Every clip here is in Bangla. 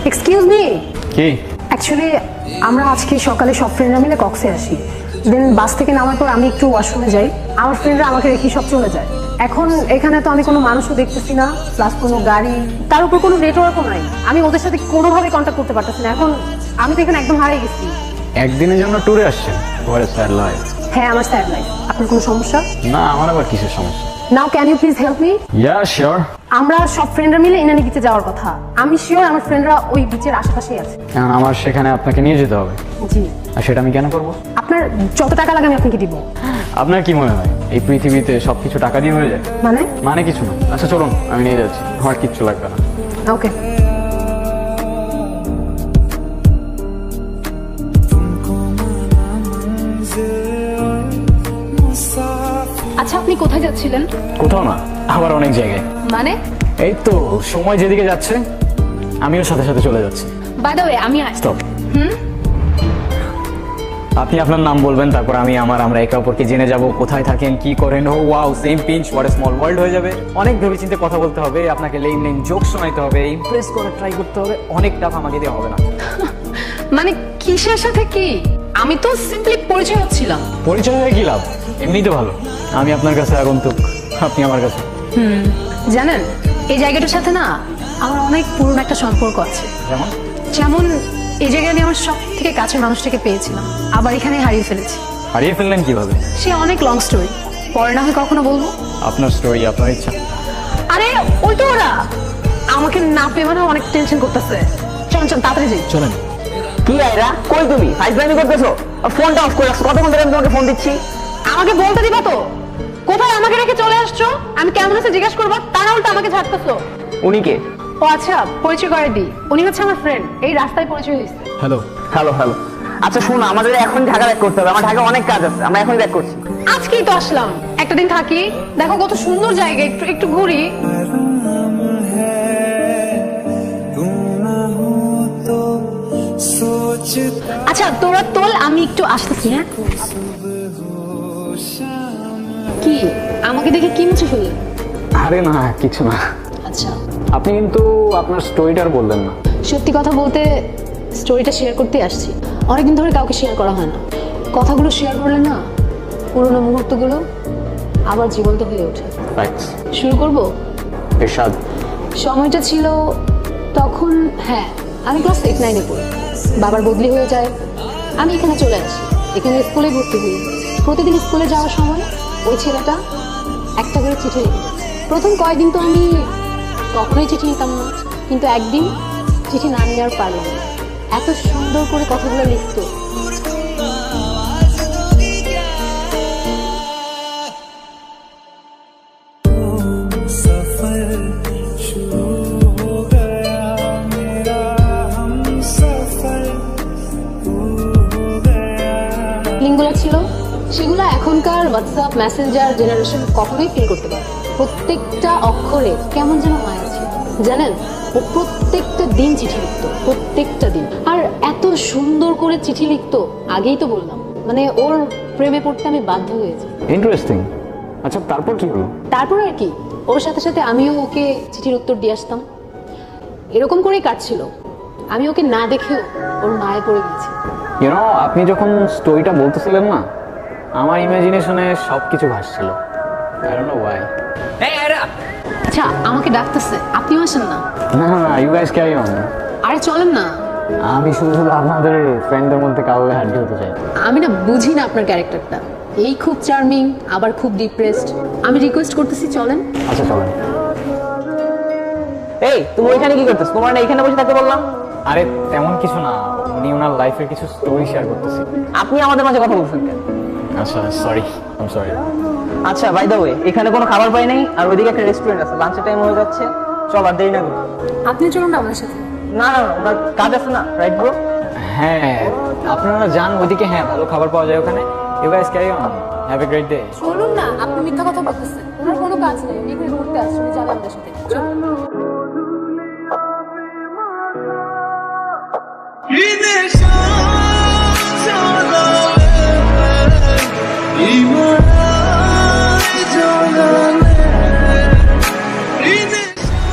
Excuse me. কি? অ্যাকচুয়ালি আমরা আজকে সকালে সব ফ্রেন্ডরা মিলে কক্সে আসি। দেন বাস থেকে নামার পর আমি একটু ওয়াশরুমে যাই, আমার ফ্রেন্ডরা আমাকে রেখে সব চলে যায়। এখন এখানে তো আমি কোনো মানুষও দেখতেছি না, প্লাস কোনো গাড়ি, তার উপর কোনো নেটওয়ার্কও নাই। আমি ওদের সাথে কোনোভাবে কন্ট্যাক্ট করতে পারতেছি না। এখন আমি তো এখানে একদম হারিয়ে গেছি। একদিনের জন্য ট্যুরে আসছেন? ঘরে স্যার লাইফ। হ্যাঁ, আমার স্যাড লাইফ। আপনার কোনো সমস্যা? না, আমার আবার কিসের সমস্যা? Now can you please help me? Yeah sure. আমরা সব ফ্রেন্ডরা মিলে ইনানি বিচে যাওয়ার কথা। আমি শিওর আমার ফ্রেন্ডরা ওই বিচের আশেপাশেই আছে। কারণ আমার সেখানে আপনাকে নিয়ে যেতে হবে। জি। আর সেটা আমি কেন করব? আপনার যত টাকা লাগে আমি আপনাকে দিব। আপনার কি মনে হয় এই পৃথিবীতে সবকিছু টাকা দিয়ে হয়ে যায়? মানে কিছু না। আচ্ছা চলুন, আমি নিয়ে যাচ্ছি, আমার কিচ্ছু লাগবে না। ওকে। আচ্ছা, আপনি কোথায় যাচ্ছিলেন? কোথাও না, আবার অনেক জায়গায়। মানে? এই তো সময় যেদিকে যাচ্ছে আমিও সাথে সাথে চলে যাচ্ছি। বাই দ্য ওয়ে, আমি স্টপ। আপনি আপনার নাম বলবেন, তারপর আমরা একে অপরকে জেনে যাব, কোথায় থাকেন, কি করেন। Oh wow, same pinch, what a small world হয়ে যাবে। অনেক ভেবেচিন্তে কথা বলতে হবে, আপনাকে লেম লেম জোক শোনাইতে হবে, ইমপ্রেস করে ট্রাই করতে হবে। অনেক টাফ, আমাকে দিয়ে হবে না। মানে কিসের সাথে কি? আমি তো সিম্পলি পরিচয় হচ্ছিলাম। পরিচয় হয়ে কি লাভ? এমনিই তো ভালো। আমি আপনার কাছে আগন্তুক, আপনি আমার কাছে। জানেন, এই জায়গাটার সাথে না আমার অনেক পুরনো একটা সম্পর্ক আছে। যেমন? যেমন এই জায়গায় আমি আমার সব থেকে কাছের মানুষটাকে পেয়েছিলাম, আবার এখানে হারিয়ে ফেলেছি। হারিয়ে ফেললেন কিভাবে? সে অনেক লং স্টোরি, পরে না হয় কখনো বলবো। আপনার স্টোরি, আপনার ইচ্ছা। আরে ওই তো ওরা আমাকে না পেয়ে মানে অনেক টেনশন করতেছে। চল চল তাড়াতাড়ি যাই। চলেন। কি আইরা, কই তুমি? ফাইজলামি করতেছো? আর ফোনটা অফ করে রাখছো। কতক্ষণ ধরে আমি তোমাকে ফোন দিচ্ছি? আমাকে বলতে দিবা তো কোথায় আমাকে রেখে চলে আসছো? আমি কেমন আছে জিজ্ঞেস করবো, তা না উল্টা আমাকে ঝাড়তেছো। উনি কে? ও আচ্ছা, পরিচয় করে দিই। উনি হচ্ছে আমার ফ্রেন্ড, এই রাস্তায় পরিচয় হয়েছে। হ্যালো। Hello hello. আচ্ছা শোনো, আমাদের এখন ঢাকা ব্যাক করতে হবে। আমার ঢাকা অনেক কাজ আছে, আমরা এখনই ব্যাক করছি। আজকেই তো আসলাম, একটা দিন থাকি, দেখো কত সুন্দর জায়গা, একটু একটু ঘুরি। আচ্ছা তোরা তোল, আমি একটু আসতেছি। হ্যাঁ, কি আমাকে দেখে কি মুছে ফেললেন? আরে না, কিছু না। আচ্ছা, আপনি কিন্তু আপনার স্টোরিটা আর বললেন না। সত্যি কথা বলতে স্টোরিটা শেয়ার করতে আসছি। অনেকদিন ধরে কাউকে শেয়ার করা হয় না। কথাগুলো শেয়ার করলে না পুরোনো মুহূর্তগুলো আবার জীবন্ত হয়ে ওঠে। ফ্যাক্টস। শুরু করব? এরশাদ। সময়টা ছিল তখন, হ্যাঁ আমি ক্লাস 8-9-এ পড়ি। বাবার বদলি হয়ে যায়, আমি এখানে চলে আসি। এখানে স্কুলে ভর্তি হই। প্রতিদিন স্কুলে যাওয়ার সময় ওই ছেলেটা একটা করে চিঠি লিখে। প্রথম কয়েকদিন তো আমি কখনোই চিঠি নিতাম না, কিন্তু একদিন চিঠি না নিয়ে আর পারলাম না। এত সুন্দর করে কথাগুলো লিখতো। লিঙ্কগুলো ছিল, সেগুলো এখনকার হোয়াটসঅ্যাপ মেসেঞ্জার জেনারেশন কখনোই ফিল করতে পারে। প্রত্যেকটা অক্ষরে কেমন যেন মায়া ছিল। জানেন, ও প্রত্যেকটা দিন চিঠি লিখতো, প্রত্যেকটা দিন। আর এত সুন্দর করে চিঠি লিখতো, আগেই তো বললাম, মানে ওর প্রেমে পড়তে আমি বাধ্য হয়েছি। ইন্টারেস্টিং। আচ্ছা তারপর কি হলো? তারপর আর কি, ওর সাথে সাথে আমিও ওকে চিঠির উত্তর দিয়ে আসতাম। এরকম করেই কাটছিল। আমি ওকে না দেখেও ওর মায়ে পড়ে গেছি। আপনি যখন স্টোরিটা বলতেছিলেন না, আমার ইমাজিনেশনে সবকিছু ভাসছিল। I don't know why. আচ্ছা, আমাকে ডাকতেছে, আপনিও আসেন না? না না, ইউ গাইস ক্যারি অন। আরে চলেন না। আমি শুধু আপনাদের ফ্রেন্ডদের মধ্যে কাউকে হাঁটি হতে চাই। আমি না বুঝি না আপনার ক্যারেক্টারটা। এই খুব চার্মিং, আবার খুব ডিপ্রেসড। আমি রিকোয়েস্ট করতেছি, চলেন। আচ্ছা চলেন। এই তুমি ওইখানে কি করতেছো? তোমার না এখানে বসে থাকতে বললাম? আরে তেমন কিছু না, উনি ওনার লাইফের কিছু স্টোরি শেয়ার করতেছি। আপনি আমাদের মাঝে কথা বলছেন কেন? আচ্ছা সরি, আই এম সরি। আচ্ছা বাই দ্য ওয়ে, এখানে কোনো খাবার পাই নাই, আর ওইদিকে একটা রেস্টুরেন্ট আছে, লাঞ্চের টাইম হয়ে যাচ্ছে। চল আর দেরি না করি। আপনি চলুন না আমার সাথে। না না, ওনার কাজ আছে না, রাইট ব্রো? হ্যাঁ, আপনারা যান ওইদিকে। হ্যাঁ, ভালো খাবার পাওয়া যায় ওখানে। You guys carry on, have a great day. চলুন না, আপনি মিথ্যা কথা বলতেছেন। ওনার কোনো কাজ নেই, উনি এখানে ঘুরতে আসছেন, যাবেন আমাদের সাথে। চলুন।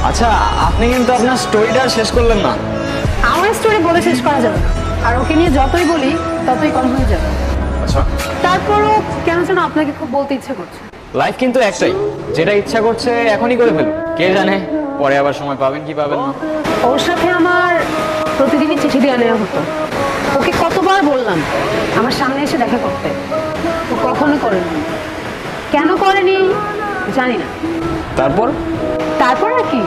আচ্ছা, আপনি কিন্তু আপনার স্টোরিটা শেষ করলেন না। বলে শেষ করা যাবে না। আর ওকে নিয়ে যতই বলি ততই কম হয়ে যাবে। আচ্ছা, তারপরও কেন যেন আপনাকে খুব বলতে ইচ্ছে করছে। লাইফ কিন্তু একটাই, যেটা ইচ্ছা করছে এখনই করে ফেলুন, কে জানে পরে আবার সময় পাবেন কি পাবেন না। ওর সাথে আমার প্রতিদিনই চিঠি দেওয়া নেওয়া হতো। ওকে কতবার বললাম আমার সামনে এসে দেখা করতে, ও কখনো করেনি। কেন করেনি জানি না। তারপর তারপর আর কি,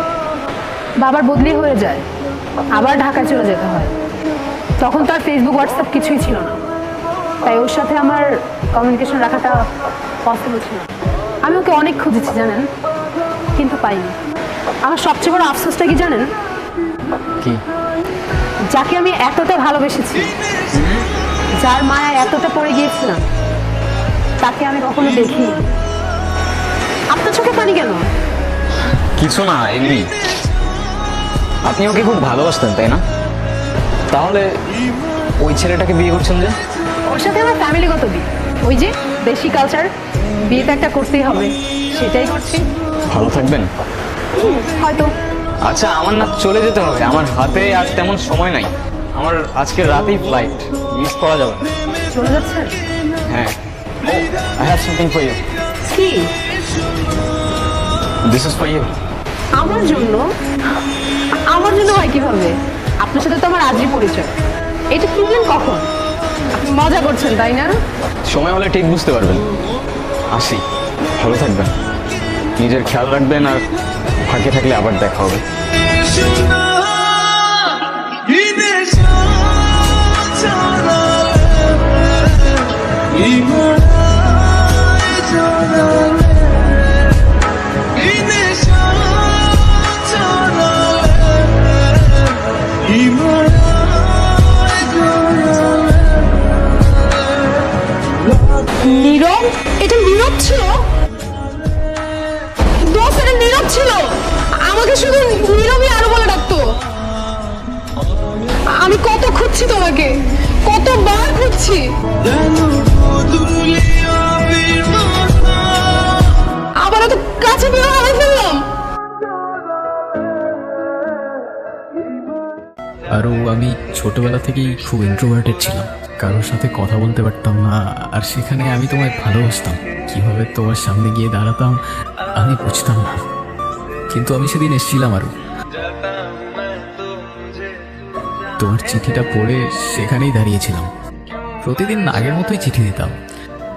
বাবার বদলি হয়ে যায়, আবার ঢাকায় চলে যেতে হয়। তখন তো আর ফেসবুক হোয়াটসঅ্যাপ কিছুই ছিল না, তাই ওর সাথে আমার কমিউনিকেশন রাখাটা পসিবল ছিল না। আমি ওকে অনেক খুঁজেছি জানেন, কিন্তু পাইনি। আমার সবচেয়ে বড় আফসোসটা কি জানেন? কি? যাকে আমি এতটা ভালোবেসেছি, যার মায়া এতটা পড়ে গিয়েছিলাম, তাকে আমি কখনো দেখিনি। আপনার চোখে পানি কেন? কিছু না, এমনি। আপনি ওকে খুব ভালোবাসতেন তাই না? তাহলে ওই ছেলেটাকে বিয়ে করছেন যে? ওর সাথে আমার ফ্যামিলিগত বিয়ে, ওই যে দেশি কালচার, বিয়ে তো একটা করতেই হবে, সেটাই করছি। ভালো থাকবেন। হয়তো। আচ্ছা, আমার না চলে যেতে হবে, আমার হাতে আজ তেমন সময় নাই। আমার আজকে রাতেই ফ্লাইট, মিস করা যাবে না। চলে যাচ্ছেন? হ্যাঁ। I have something for you. কি? This is for you. আমার জন্য? আমার জন্য হয় কিভাবে? আপনার সাথে তো আমার আজই পরিচয়। এটা কিনলেন কখন? আপনি মজা করছেন তাই না? সময় হলে ঠিক বুঝতে পারবেন। আসি, ভালো থাকবেন, নিজের খেয়াল রাখবেন, আর ফাঁকে থাকলে আবার দেখা হবে। নীরব? এটা নীরব ছিল? দোস্ত, এটা নীরব ছিল। আমাকে শুধু নীরবই আরো বলে ডাকতো। আমি কত খুঁজছি তোমাকে, কতবার খুঁজছি। আবার এত কাছে পেয়ে হারিয়ে ফেললাম। আরও আমি ছোটবেলা থেকেই খুব ইন্ট্রোভার্টেড ছিলাম, কারোর সাথে কথা বলতে পারতাম না। আর সেখানে আমি তোমায় ভালোবাসতাম, কিভাবে তোমার সামনে গিয়ে দাঁড়াতাম আমি বুঝতাম না। কিন্তু আমি সেদিন এসেছিলাম আরও, তোমার চিঠিটা পড়ে সেখানেই দাঁড়িয়েছিলাম। প্রতিদিন আগের মতোই চিঠি দিতাম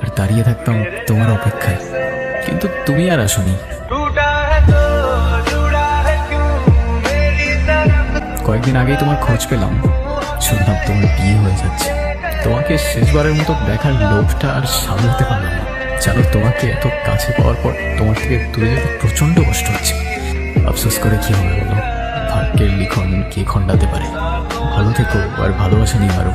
আর দাঁড়িয়ে থাকতাম তোমার অপেক্ষায়, কিন্তু তুমি আর আসোনি। কয়েকদিন আগেই তোমার খোঁজ পেলাম, শুনলাম তোমার বিয়ে হয়ে যাচ্ছে। তোমাকে শেষবারের মতো দেখার লোভটা আর সামলাতে পারলাম না। জানো, তোমাকে এত কাছে পাওয়ার পর তোমার থেকে দূরে যেতে প্রচণ্ড কষ্ট হচ্ছে। আফসোস করে কি হবে বলো, ভাগ্যের লিখন কে খণ্ডাতে পারে। ভালো থেকো আর ভালোবাসা নিও আরো।